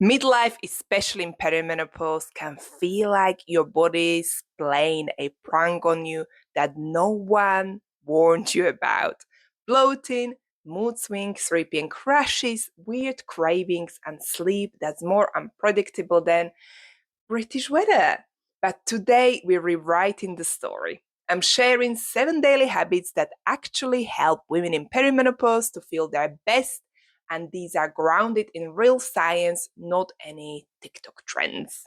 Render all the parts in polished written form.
Midlife, especially in perimenopause, can feel like your body's playing a prank on you that no one warned you about. Bloating, mood swings, sleeping crashes, weird cravings, and sleep that's more unpredictable than British weather. But today we're rewriting the story. I'm sharing 7 daily habits that actually help women in perimenopause to feel their best, and these are grounded in real science, not any TikTok trends.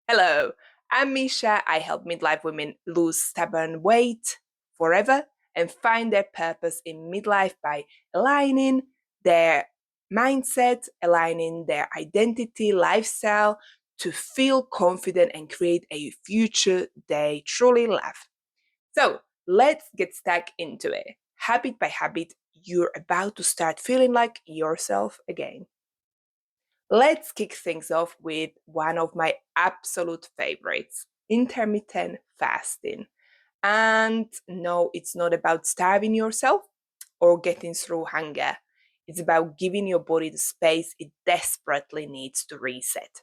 Hello, I'm Misha. I help midlife women lose stubborn weight forever and find their purpose in midlife by aligning their mindset, aligning their identity, lifestyle to feel confident and create a future they truly love. So let's get stuck into it. Habit by habit, you're about to start feeling like yourself again. Let's kick things off with one of my absolute favorites, intermittent fasting. And no, it's not about starving yourself or getting through hunger. It's about giving your body the space it desperately needs to reset.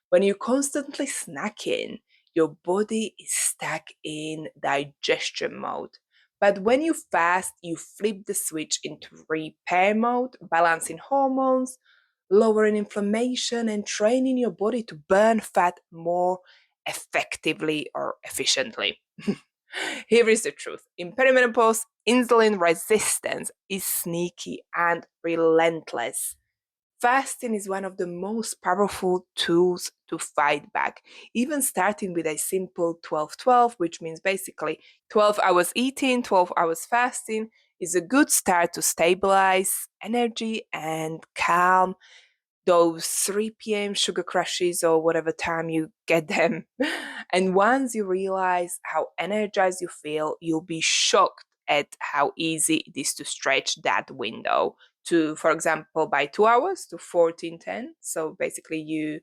When you're constantly snacking, your body is stuck in digestion mode. But when you fast, you flip the switch into repair mode, balancing hormones, lowering inflammation, and training your body to burn fat more effectively or efficiently. Here is the truth. In perimenopause, insulin resistance is sneaky and relentless. Fasting is one of the most powerful tools to fight back, even starting with a simple 12-12, which means basically 12 hours eating, 12 hours fasting, is a good start to stabilize energy and calm those 3 p.m. sugar crashes or whatever time you get them. And once you realize how energized you feel, you'll be shocked at how easy it is to stretch that window to, for example, by 2 hours to 14:10. So basically, you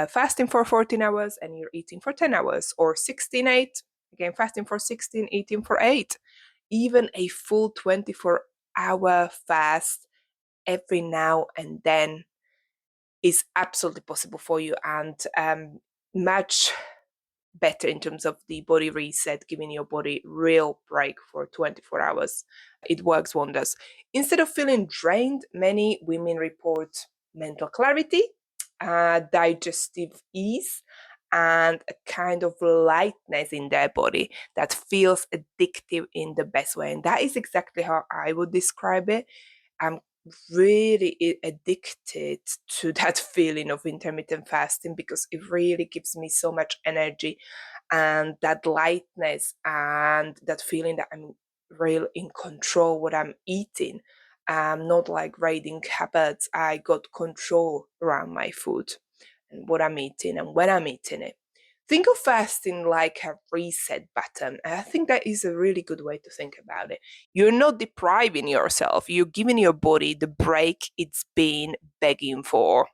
fasting for 14 hours and you're eating for 10 hours, or 16:8, again, fasting for 16, eating for 8. Even a full 24-hour fast every now and then is absolutely possible for you, and much better in terms of the body reset, giving your body real break for 24 hours. It works wonders. Instead of feeling drained, many women report mental clarity, digestive ease, and a kind of lightness in their body that feels addictive in the best way. And that is exactly how I would describe it. I'm really addicted to that feeling of intermittent fasting because it really gives me so much energy and that lightness and that feeling that I'm real in control what I'm eating. I'm not like raiding cupboards. I got control around my food and what I'm eating and when I'm eating it. Think of fasting like a reset button. And I think that is a really good way to think about it. You're not depriving yourself, you're giving your body the break it's been begging for.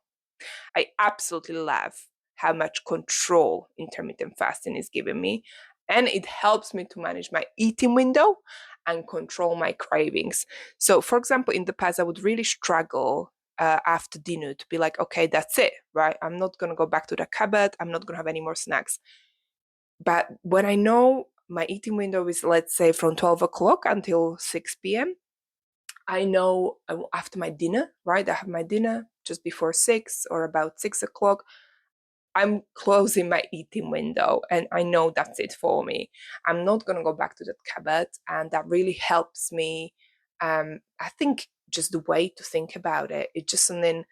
I absolutely love how much control intermittent fasting is giving me. And it helps me to manage my eating window and control my cravings. So, for example, in the past, I would really struggle after dinner to be like, okay, that's it, right? I'm not going to go back to the cupboard. I'm not going to have any more snacks. But when I know my eating window is, let's say, from 12 o'clock until 6 p.m., I know after my dinner, right? I have my dinner just before 6 or about 6 o'clock. I'm closing my eating window and I know that's it for me. I'm not going to go back to that cupboard. And that really helps me. I think just the way to think about it, it's just something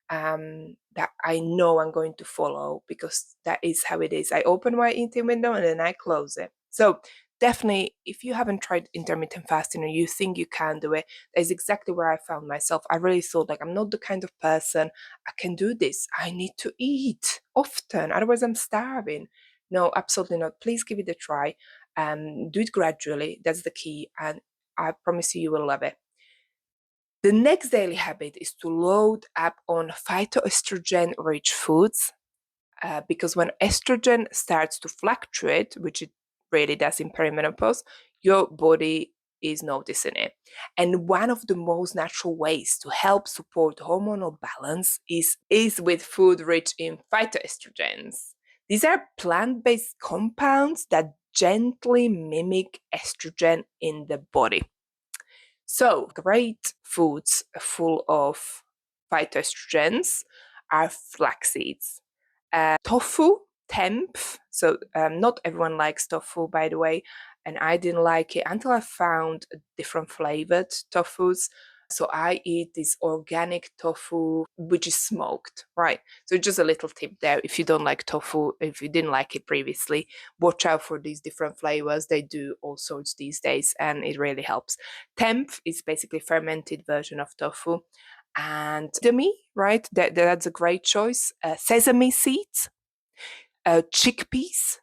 that I know I'm going to follow because that is how it is. I open my eating window and then I close it. So definitely, if you haven't tried intermittent fasting or you think you can do it, that is exactly where I found myself. I really thought like I'm not the kind of person I can do this. I need to eat often, otherwise I'm starving. No, absolutely not. Please give it a try. Do it gradually. That's the key, and I promise you, you will love it. The next daily habit is to load up on phytoestrogen-rich foods, because when estrogen starts to fluctuate, which it really does in perimenopause, your body is noticing it. And one of the most natural ways to help support hormonal balance is with food rich in phytoestrogens. These are plant-based compounds that gently mimic estrogen in the body. So, great foods full of phytoestrogens are flax seeds, tofu, tempeh. So, not everyone likes tofu, by the way, and I didn't like it until I found different flavored tofus. So, I eat this organic tofu, which is smoked, right? So, just a little tip there. If you don't like tofu, if you didn't like it previously, watch out for these different flavors. They do all sorts these days, and it really helps. Tempeh is basically fermented version of tofu. And sesame, right? That's a great choice. Sesame seeds, chickpeas,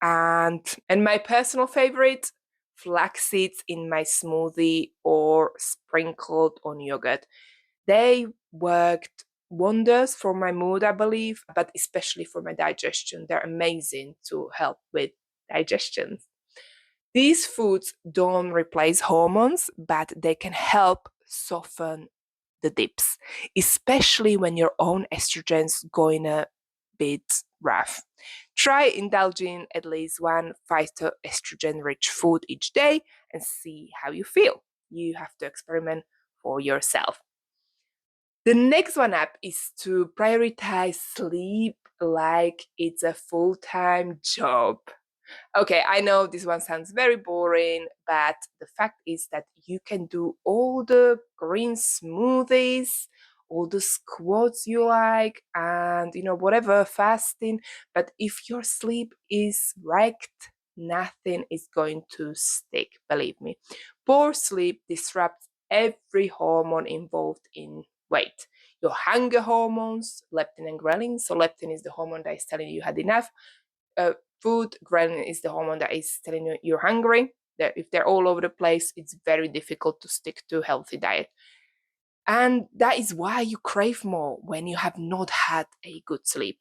and my personal favorite, flax seeds in my smoothie or sprinkled on yogurt. They worked wonders for my mood, I believe, but especially for my digestion. They're amazing to help with digestion. These foods don't replace hormones, but they can help soften the dips, especially when your own estrogen's going a bit rough. Try indulging at least one phytoestrogen rich food each day and see how you feel. You have to experiment for yourself. The next one up is to prioritize sleep like it's a full time job. Okay, I know this one sounds very boring, but the fact is that you can do all the green smoothies, all the squats you like, and whatever fasting. But if your sleep is wrecked, nothing is going to stick, believe me. Poor sleep disrupts every hormone involved in weight. Your hunger hormones, leptin and ghrelin. So leptin is the hormone that is telling you had enough food. Ghrelin is the hormone that is telling you you're hungry. That if they're all over the place, it's very difficult to stick to a healthy diet. And that is why you crave more when you have not had a good sleep.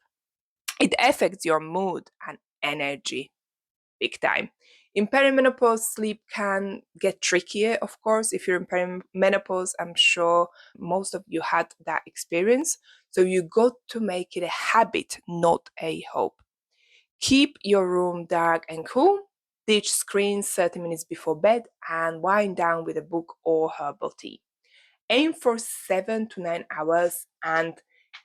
It affects your mood and energy big time. In perimenopause, sleep can get trickier, of course. If you're in perimenopause, I'm sure most of you had that experience. So you got to make it a habit, not a hope. Keep your room dark and cool. Ditch screens 30 minutes before bed and wind down with a book or herbal tea. Aim for 7 to 9 hours and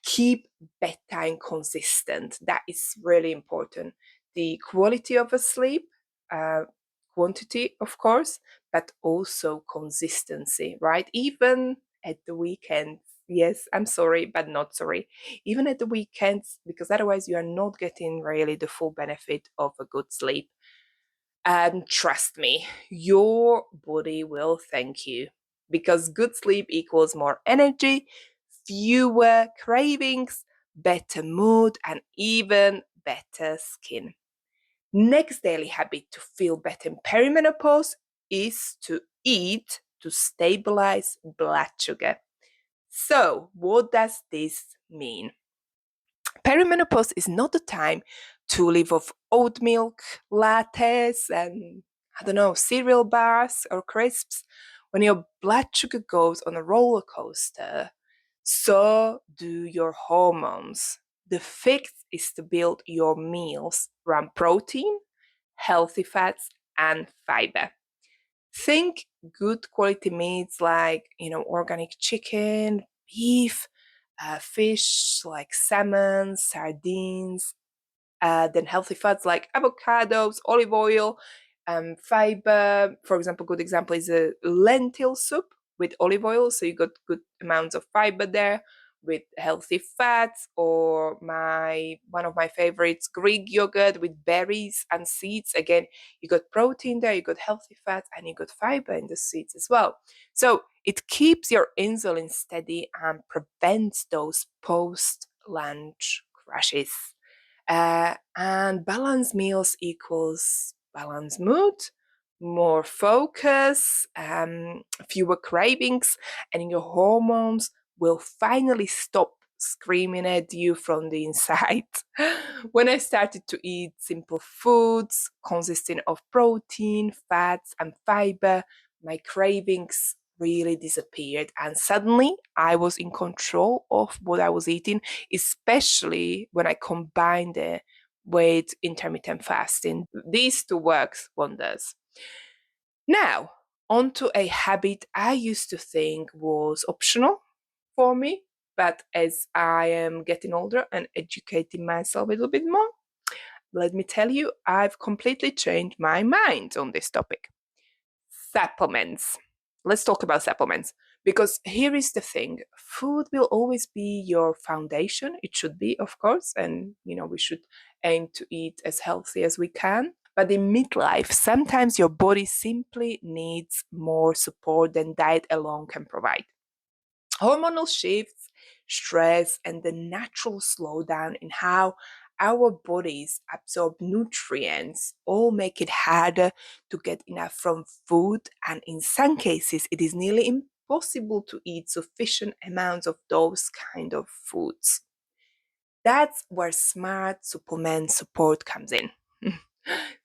keep bedtime consistent. That is really important. The quality of a sleep, uh, quantity, of course, but also consistency, right? Even at the weekend. Yes, I'm sorry, but not sorry. Even at the weekends, because otherwise you are not getting really the full benefit of a good sleep. And trust me, your body will thank you because good sleep equals more energy, fewer cravings, better mood, and even better skin. Next daily habit to feel better in perimenopause is to eat to stabilize blood sugar. So, what does this mean? Perimenopause is not the time to live off oat milk, lattes, and I don't know, cereal bars or crisps. When your blood sugar goes on a roller coaster, so do your hormones. The fix is to build your meals around protein, healthy fats, and fiber. Think good quality meats like, organic chicken, beef, fish like salmon, sardines, then healthy fats like avocados, olive oil, fiber. For example, good example is a lentil soup with olive oil. So you got good amounts of fiber there with healthy fats, or one of my favorites, Greek yogurt with berries and seeds. Again, you got protein there, you got healthy fats, and you got fiber in the seeds as well. So it keeps your insulin steady and prevents those post-lunch crashes. And balanced meals equals balanced mood, more focus, fewer cravings, and your hormones will finally stop screaming at you from the inside. When I started to eat simple foods consisting of protein, fats, and fiber, my cravings really disappeared, and suddenly I was in control of what I was eating, especially when I combined it with intermittent fasting. These two works wonders. Now, onto a habit I used to think was optional for me, but as I am getting older and educating myself a little bit more, let me tell you, I've completely changed my mind on this topic. Supplements. Let's talk about supplements, because here is the thing: food will always be your foundation. It should be, of course, and we should aim to eat as healthy as we can. But in midlife, sometimes your body simply needs more support than diet alone can provide. Hormonal shifts, stress, and the natural slowdown in how our bodies absorb nutrients all make it harder to get enough from food, and in some cases, it is nearly impossible to eat sufficient amounts of those kind of foods. That's where smart supplement support comes in.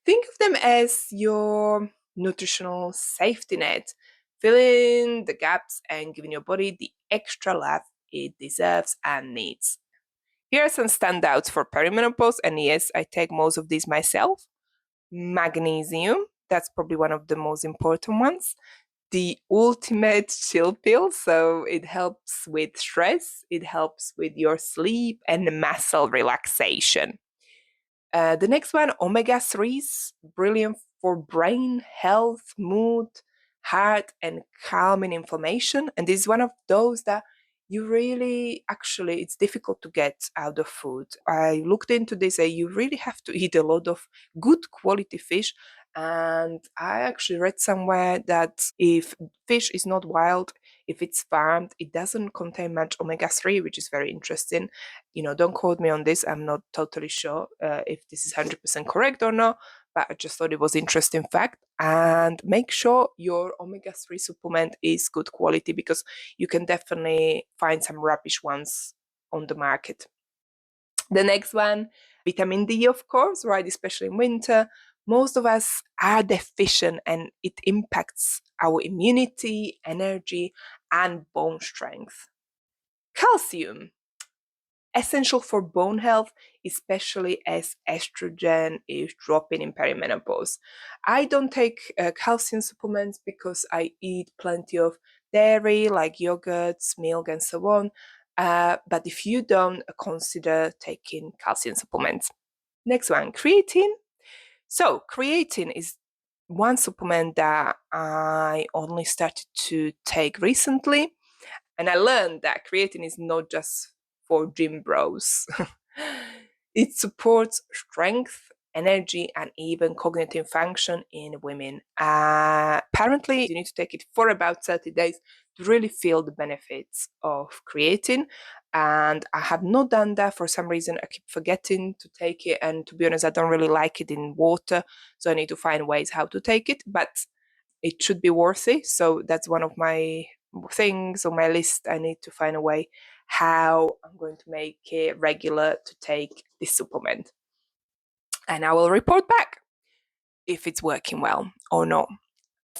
Think of them as your nutritional safety net, filling the gaps and giving your body the extra love it deserves and needs. Here are some standouts for perimenopause, and yes, I take most of these myself. Magnesium, that's probably one of the most important ones. The ultimate chill pill, so it helps with stress, it helps with your sleep and muscle relaxation. The next one, omega 3s, brilliant for brain health, mood, heart, and calming inflammation. And this is one of those that you really actually, it's difficult to get out of food. I looked into this, and you really have to eat a lot of good quality fish. And I actually read somewhere that if fish is not wild, if it's farmed, it doesn't contain much omega 3, which is very interesting. Don't quote me on this. I'm not totally sure if this is 100% correct or not, but I just thought it was interesting fact. And make sure your omega-3 supplement is good quality, because you can definitely find some rubbish ones on the market. The next one, vitamin D, of course, right? Especially in winter. Most of us are deficient, and it impacts our immunity, energy, and bone strength. Calcium, essential for bone health, especially as estrogen is dropping in perimenopause. I don't take calcium supplements because I eat plenty of dairy, like yogurts, milk, and so on. But if you don't, consider taking calcium supplements. Next one, creatine. So, creatine is one supplement that I only started to take recently. And I learned that creatine is not just for gym bros. It supports strength, energy, and even cognitive function in women. Apparently, you need to take it for about 30 days to really feel the benefits of creatine. And I have not done that for some reason. I keep forgetting to take it. And to be honest, I don't really like it in water. So I need to find ways how to take it. But it should be worthy. So that's one of my things on my list. I need to find a way how I'm going to make it regular to take this supplement. And I will report back if it's working well or not.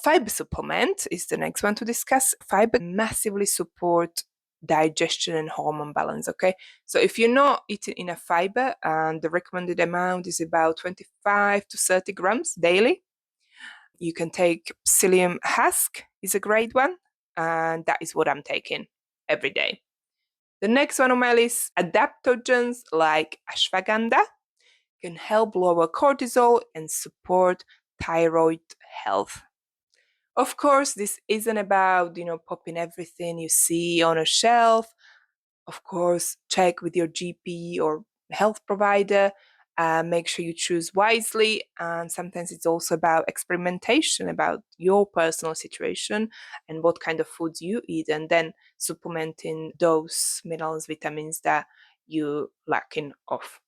Fiber supplement is the next one to discuss. Fiber massively support digestion and hormone balance. Okay, so if you're not eating enough fiber, and the recommended amount is about 25 to 30 grams daily, you can take psyllium husk, is a great one, and that is what I'm taking every day. The next one on my list, adaptogens like ashwagandha can help lower cortisol and support thyroid health. Of course, this isn't about, popping everything you see on a shelf. Of course, check with your GP or health provider. Make sure you choose wisely. And sometimes it's also about experimentation, about your personal situation and what kind of foods you eat, and then supplementing those minerals, vitamins that you lacking of.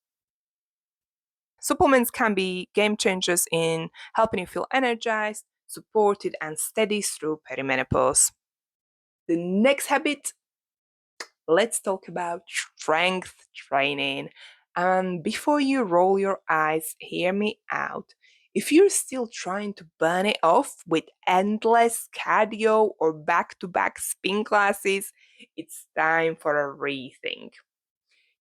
Supplements can be game changers in helping you feel energized, supported, and steady through perimenopause. The next habit, let's talk about strength training. And before you roll your eyes, hear me out. If you're still trying to burn it off with endless cardio or back-to-back spin classes, it's time for a rethink.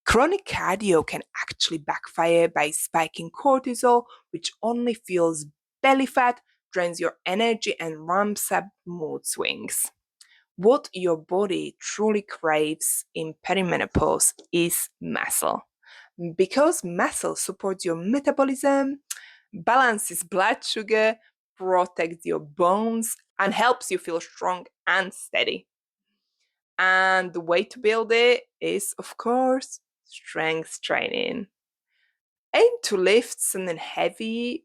Chronic cardio can actually backfire by spiking cortisol, which only fuels belly fat, drains your energy, and ramps up mood swings. What your body truly craves in perimenopause is muscle. Because muscle supports your metabolism, balances blood sugar, protects your bones, and helps you feel strong and steady. And the way to build it is, of course, strength training. Aim to lift something heavy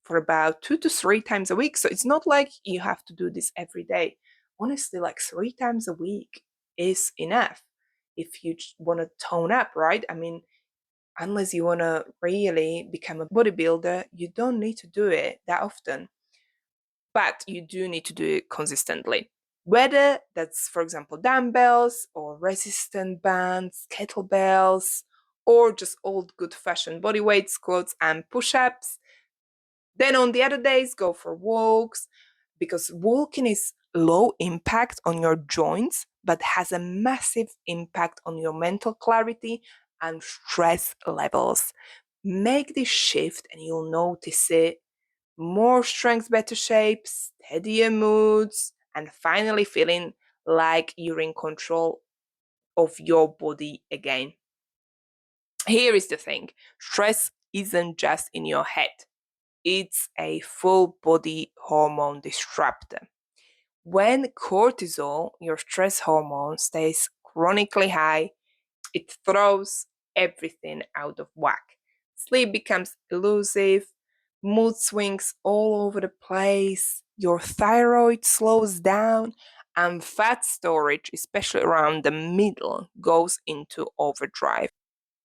for about 2 to 3 times a week. So it's not like you have to do this every day. Honestly, like 3 times a week is enough if you want to tone up, right? I mean, unless you want to really become a bodybuilder, you don't need to do it that often. But you do need to do it consistently. Whether that's, for example, dumbbells or resistant bands, kettlebells, or just old good fashioned body weight squats and push ups. Then on the other days, go for walks because walking is low impact on your joints, but has a massive impact on your mental clarity and stress levels. Make this shift and you'll notice it. More strength, better shape, steadier moods, and finally feeling like you're in control of your body again. Here is the thing, stress isn't just in your head, it's a full body hormone disruptor. When cortisol, your stress hormone, stays chronically high, it throws everything out of whack. Sleep becomes elusive, mood swings all over the place, your thyroid slows down, and fat storage, especially around the middle, goes into overdrive.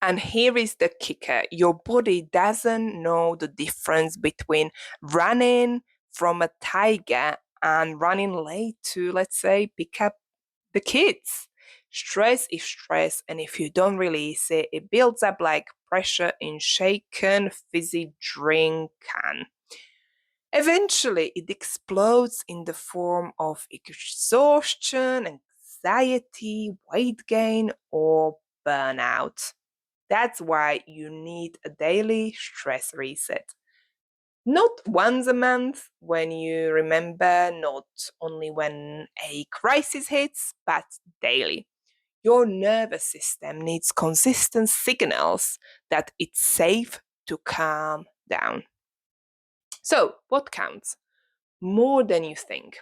And here is the kicker, your body doesn't know the difference between running from a tiger and running late to, let's say, pick up the kids. Stress is stress, and if you don't release it, it builds up like pressure in shaken fizzy drink can. Eventually, it explodes in the form of exhaustion, anxiety, weight gain, or burnout. That's why you need a daily stress reset. Not once a month when you remember, not only when a crisis hits, but daily. Your nervous system needs consistent signals that it's safe to calm down. So, what counts? More than you think.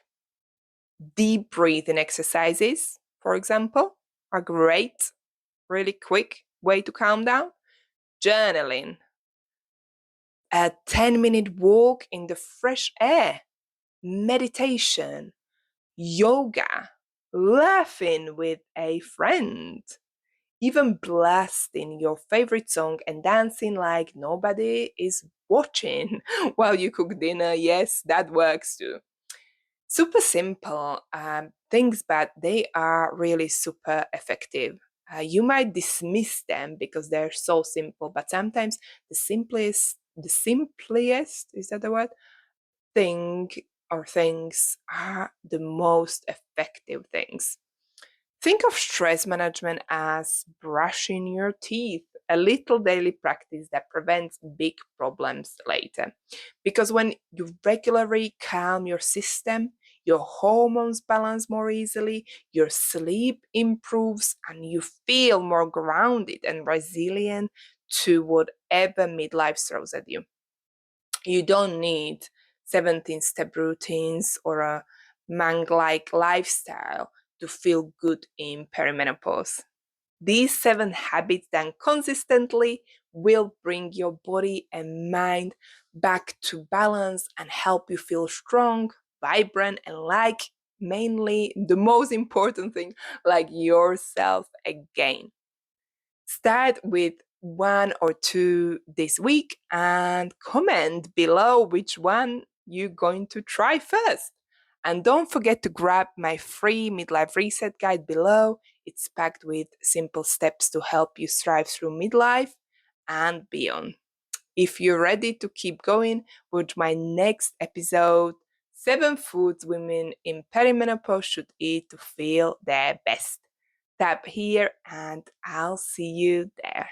Deep breathing exercises, for example, are great, really quick way to calm down. Journaling, a 10-minute walk in the fresh air, meditation, yoga, laughing with a friend, even blasting your favorite song and dancing like nobody is watching while you cook dinner. Yes, that works too. Super simple things, but they are really super effective. You might dismiss them because they're so simple, but sometimes the simplest, is that the word? Thing or things are the most effective things. Think of stress management as brushing your teeth, a little daily practice that prevents big problems later. Because when you regularly calm your system, your hormones balance more easily, your sleep improves, and you feel more grounded and resilient to whatever midlife throws at you. You don't need 17-step routines or a monk-like lifestyle to feel good in perimenopause. These 7 habits done consistently will bring your body and mind back to balance and help you feel strong, vibrant, and like, mainly the most important thing, like yourself again. Start with 1 or 2 this week and comment below which one you're going to try first. And don't forget to grab my free midlife reset guide below. It's packed with simple steps to help you strive through midlife and beyond. If you're ready to keep going with my next episode, 7 foods women in perimenopause should eat to feel their best. Tap here and I'll see you there.